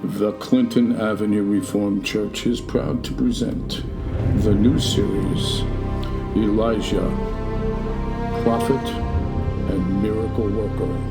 The Clinton Avenue Reformed Church is proud to present the new series, Elijah, Prophet and Miracle Worker.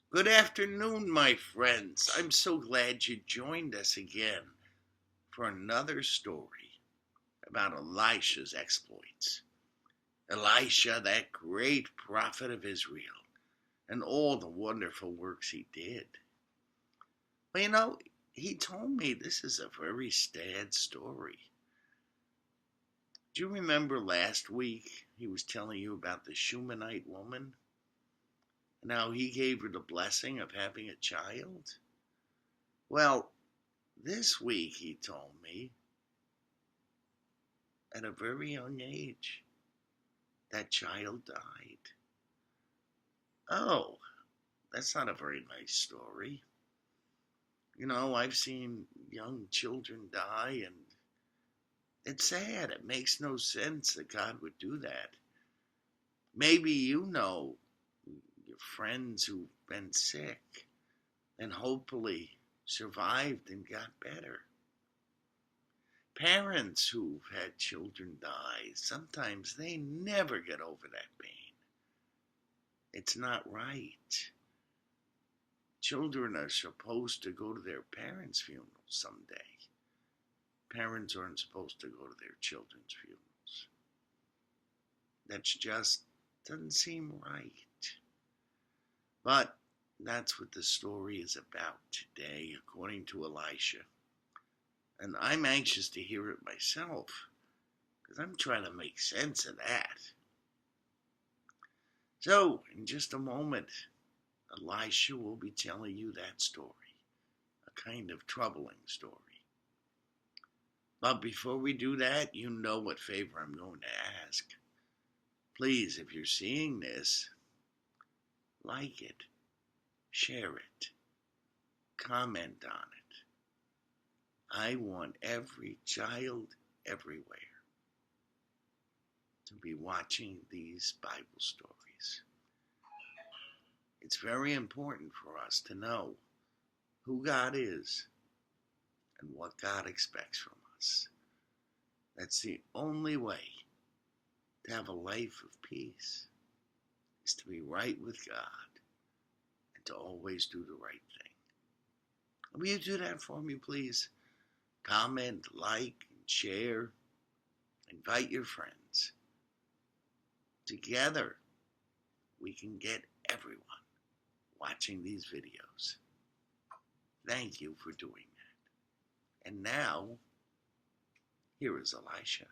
Good afternoon, my friends. I'm so glad you joined us again for another story about Elisha's exploits. Elisha, that great prophet of Israel, and all the wonderful works he did. Well, he told me this is a very sad story. Do you remember last week he was telling you about the Shunammite woman? Now he gave her the blessing of having a child? Well, this week he told me, at a very young age, that child died. Oh, that's not a very nice story. I've seen young children die, and it's sad. It makes no sense that God would do that. Maybe you know your friends who've been sick and hopefully survived and got better. Parents who've had children die, sometimes they never get over that pain. It's not right. Children are supposed to go to their parents' funerals someday. Parents aren't supposed to go to their children's funerals. That just doesn't seem right. But that's what the story is about today, according to Elisha. And I'm anxious to hear it myself, because I'm trying to make sense of that. So, in just a moment, Elisha will be telling you that story, a kind of troubling story. But before we do that, you know what favor I'm going to ask. Please, if you're seeing this, like it, share it, comment on it. I want every child everywhere to be watching these Bible stories. It's very important for us to know who God is and what God expects from us. That's the only way to have a life of peace, is to be right with God and to always do the right thing. Will you do that for me, please? Comment, like, and share. Invite your friends. Together, we can get everyone watching these videos. Thank you for doing that. And now, here is Elisha.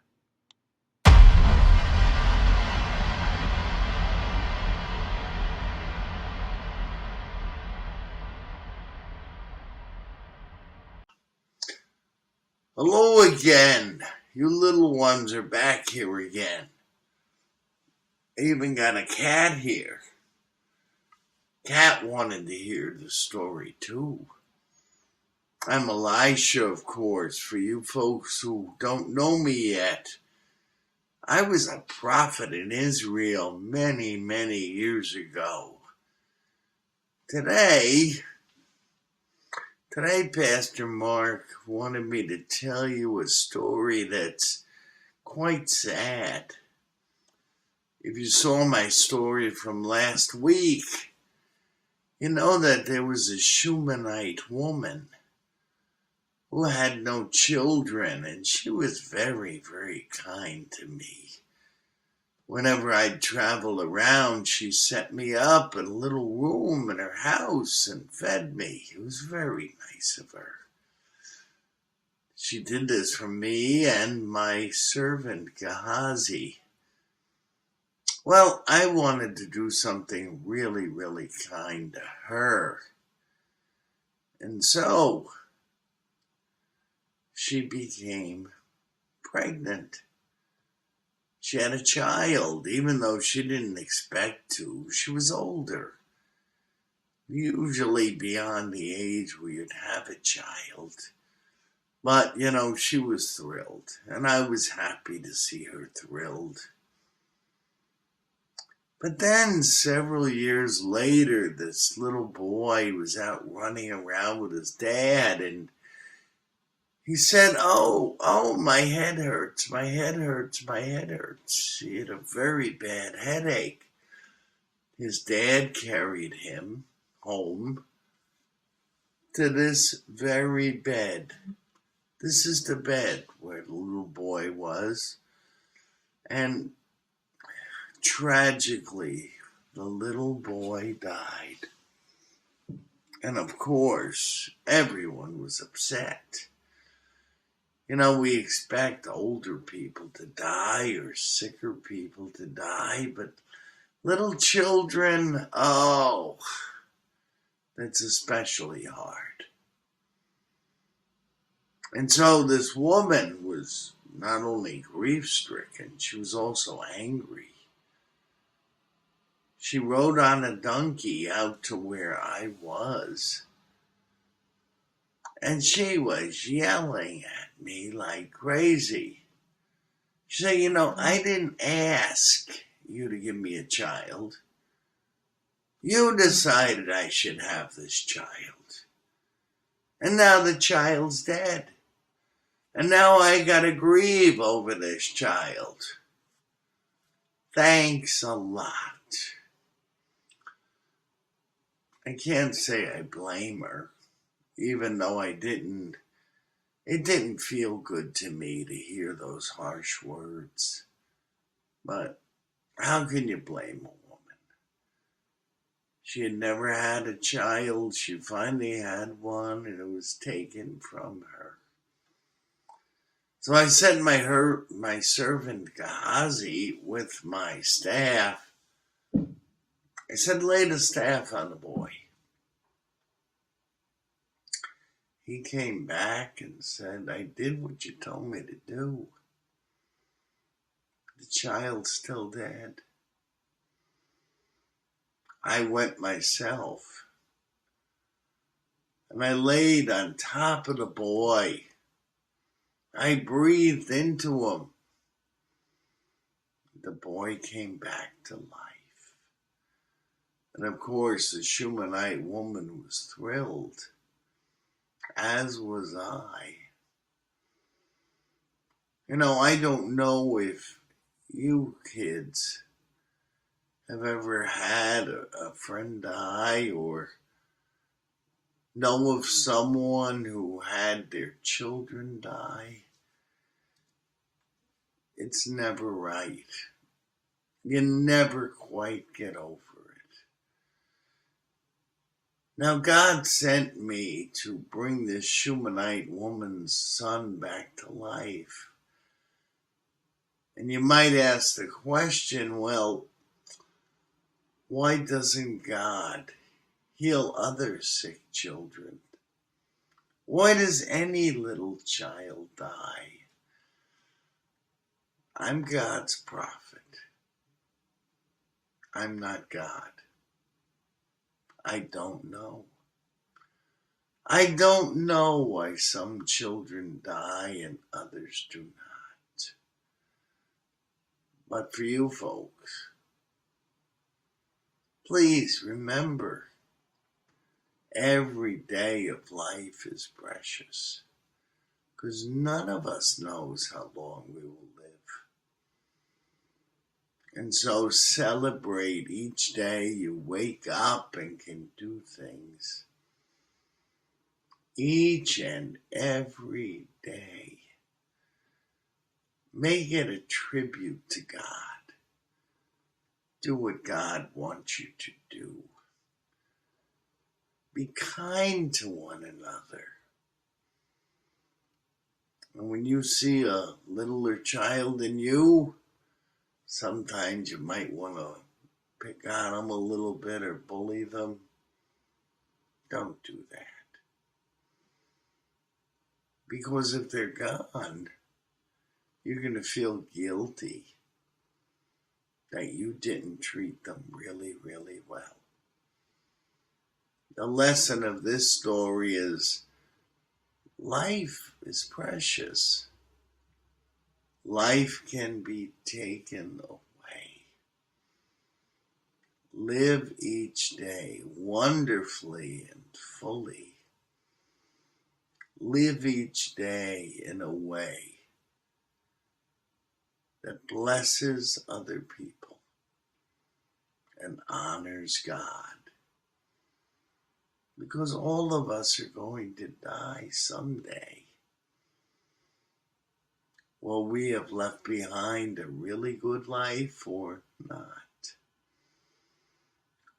Hello again. You little ones are back here again. I even got a cat here. Cat wanted to hear the story too. I'm Elisha, of course, for you folks who don't know me yet. I was a prophet in Israel many, many years ago. Today, Pastor Mark wanted me to tell you a story that's quite sad. If you saw my story from last week, you know that there was a Shunammite woman who had no children, and she was very, very kind to me. Whenever I'd travel around, she set me up in a little room in her house and fed me. It was very nice of her. She did this for me and my servant Gehazi. Well, I wanted to do something really, really kind to her. And so she became pregnant. She had a child, even though she didn't expect to. She was older, usually beyond the age where you'd have a child. But, she was thrilled, and I was happy to see her thrilled. But then, several years later, this little boy was out running around with his dad, and he said, oh, my head hurts, my head hurts, my head hurts. He had a very bad headache. His dad carried him home to this very bed. This is the bed where the little boy was. And tragically, the little boy died. And of course, everyone was upset. We expect older people to die or sicker people to die, but little children, that's especially hard. And so this woman was not only grief-stricken, she was also angry. She rode on a donkey out to where I was, and she was yelling at me like crazy. She said, I didn't ask you to give me a child. You decided I should have this child. And now the child's dead. And now I gotta grieve over this child. Thanks a lot. I can't say I blame her, even though it didn't feel good to me to hear those harsh words. But how can you blame a woman? She had never had a child. She finally had one, and it was taken from her. So I sent my servant Gehazi with my staff. I said, lay the staff on the boy. He came back and said, I did what you told me to do. The child's still dead. I went myself, and I laid on top of the boy. I breathed into him. The boy came back to life. And of course, the Shumanite woman was thrilled, as was I. I don't know if you kids have ever had a friend die or know of someone who had their children die. It's never right. You never quite get over it. Now, God sent me to bring this Shumanite woman's son back to life. And you might ask the question, well, why doesn't God heal other sick children? Why does any little child die? I'm God's prophet. I'm not God. I don't know. I don't know why some children die and others do not. But for you folks, please remember, every day of life is precious, because none of us knows how long we will live. And so celebrate each day you wake up and can do things. Each and every day. Make it a tribute to God. Do what God wants you to do. Be kind to one another. And when you see a littler child than you, sometimes you might want to pick on them a little bit or bully them. Don't do that. Because if they're gone, you're going to feel guilty that you didn't treat them really, really well. The lesson of this story is life is precious. Life can be taken away. Live each day wonderfully and fully. Live each day in a way that blesses other people and honors God. Because all of us are going to die someday. Will we have left behind a really good life or not?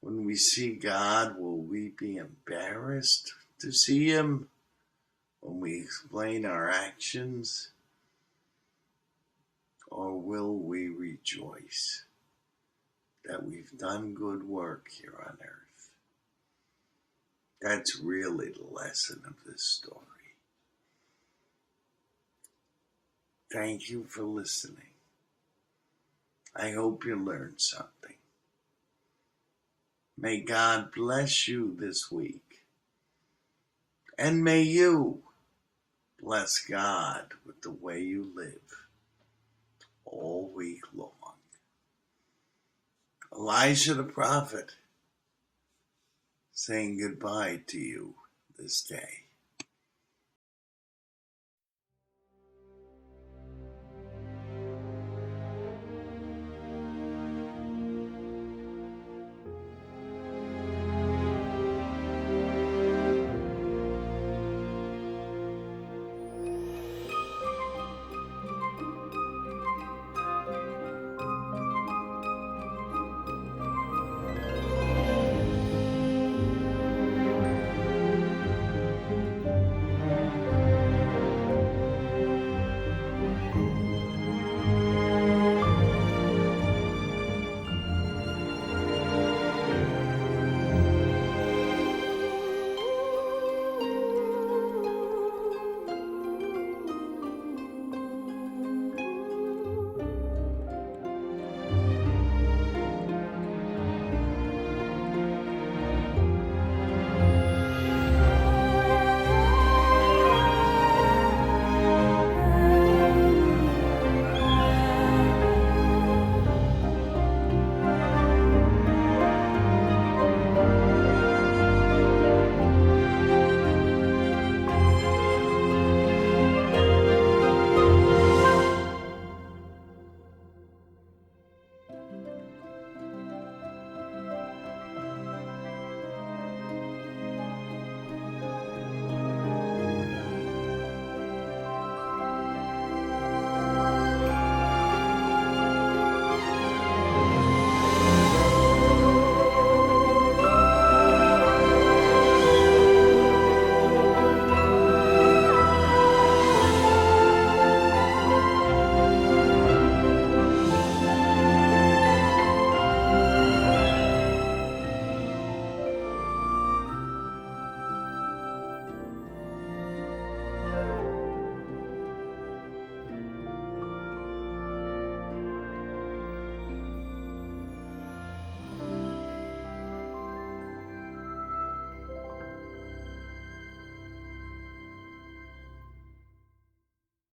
When we see God, will we be embarrassed to see Him? When we explain our actions? Or will we rejoice that we've done good work here on earth? That's really the lesson of this story. Thank you for listening. I hope you learned something. May God bless you this week. And may you bless God with the way you live all week long. Elisha the prophet saying goodbye to you this day.